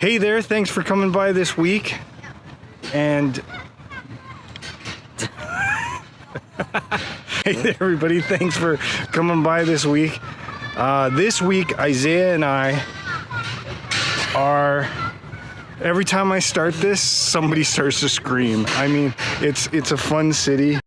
Hey there, thanks for coming by this week. And hey there everybody, thanks for coming by this week. This week Isaiah and I are, every time I start this, somebody starts to scream. I mean, it's a fun city.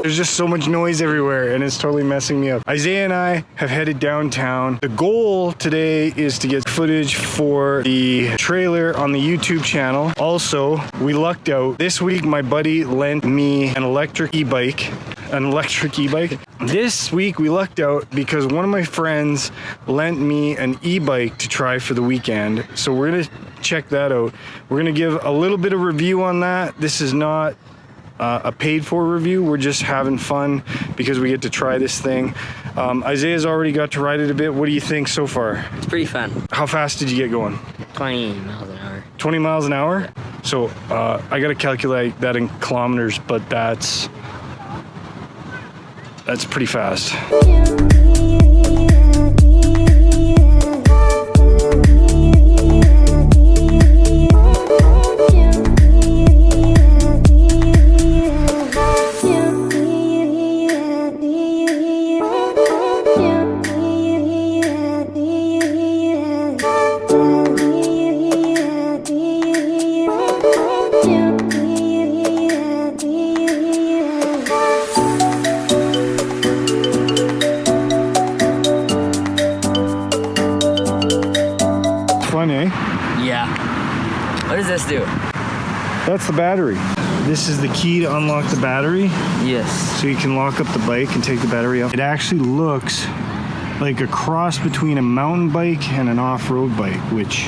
There's just so much noise everywhere and it's totally messing me up. Isaiah and I have headed downtown. The goal today is to get footage for the trailer on the YouTube channel. Also, we lucked out. This week my buddy lent me an electric e-bike. This week we lucked out because one of my friends lent me an e-bike to try for the weekend. So we're gonna check that out. We're gonna give a little bit of review on that. This is not a paid for review. We're just having fun because we get to try this thing. Isaiah's already got to ride it a bit. What do you think so far? It's pretty fun. How fast did you get going? 20 miles an hour. 20 miles an hour? Yeah. So I gotta calculate that in kilometers, but that's pretty fast. Fun, eh? Yeah. What does this do? That's the battery. This is the key to unlock the battery. Yes. So you can lock up the bike and take the battery off. It actually looks like a cross between a mountain bike and an off-road bike, which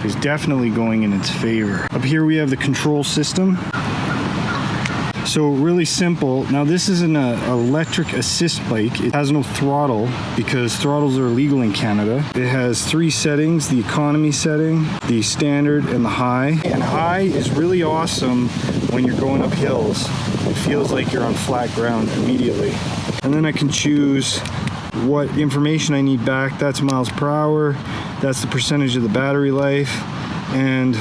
is definitely going in its favor. Up here we have the control system. So really simple. Now this is an electric assist bike. It has no throttle because throttles are illegal in Canada. It has 3 settings: the economy setting, the standard, and the high. And high is really awesome when you're going up hills. It feels like you're on flat ground immediately. And then I can choose what information I need back. That's miles per hour. That's the percentage of the battery life. And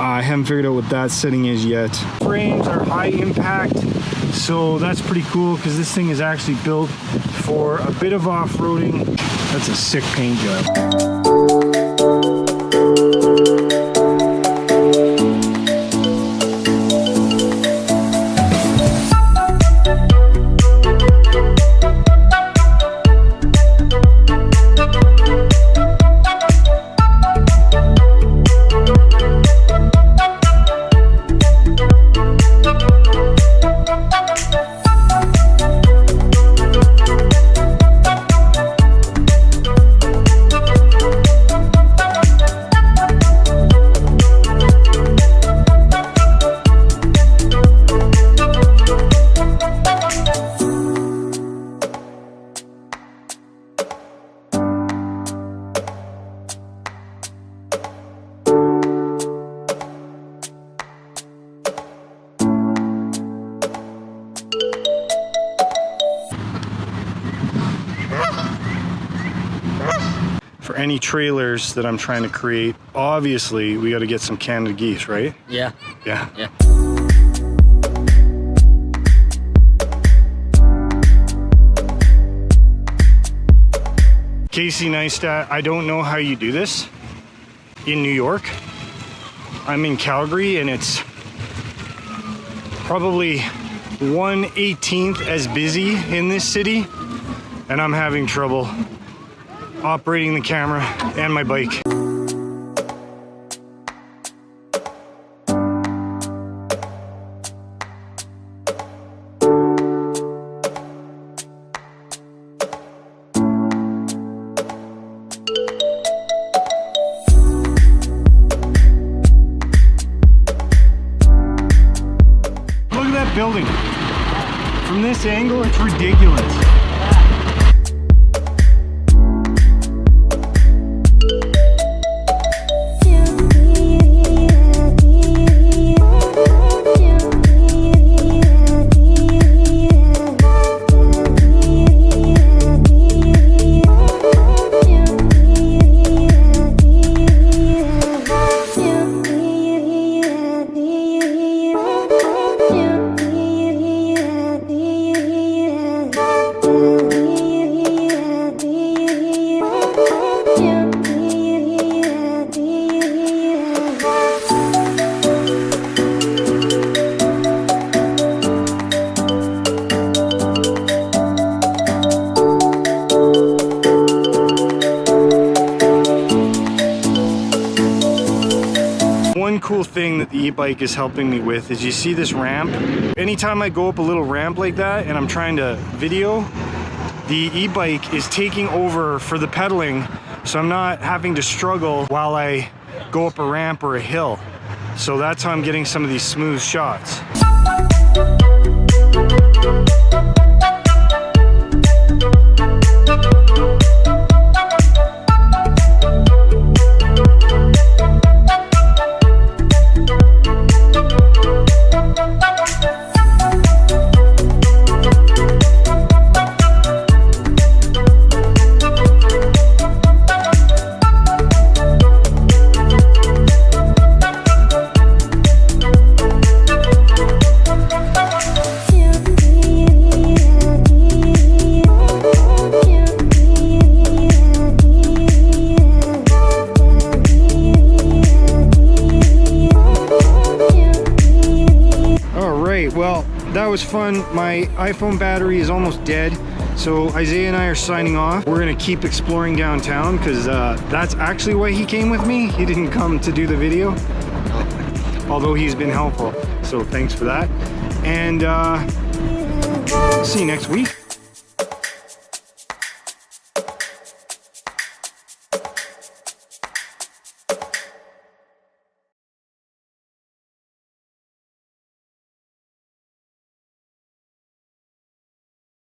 I haven't figured out what that setting is yet. Frames are high impact, so that's pretty cool because this thing is actually built for a bit of off-roading. That's a sick paint job. For any trailers that I'm trying to create, obviously we got to get some Canada geese, right? Yeah. Yeah. Yeah. Casey Neistat, I don't know how you do this in New York. I'm in Calgary and it's probably 1/18th as busy in this city, and I'm having trouble operating the camera and my bike. Look at that building. From this angle, it's ridiculous. One cool thing that the e-bike is helping me with is you see this ramp. Anytime I go up a little ramp like that and I'm trying to video, the e-bike is taking over for the pedaling, so I'm not having to struggle while I go up a ramp or a hill. So that's how I'm getting some of these smooth shots. Well, that was fun. My iPhone battery is almost dead, so Isaiah and I are signing off. We're gonna keep exploring downtown because that's actually why he came with me. He didn't come to do the video, although he's been helpful, so thanks for that. And see you next week.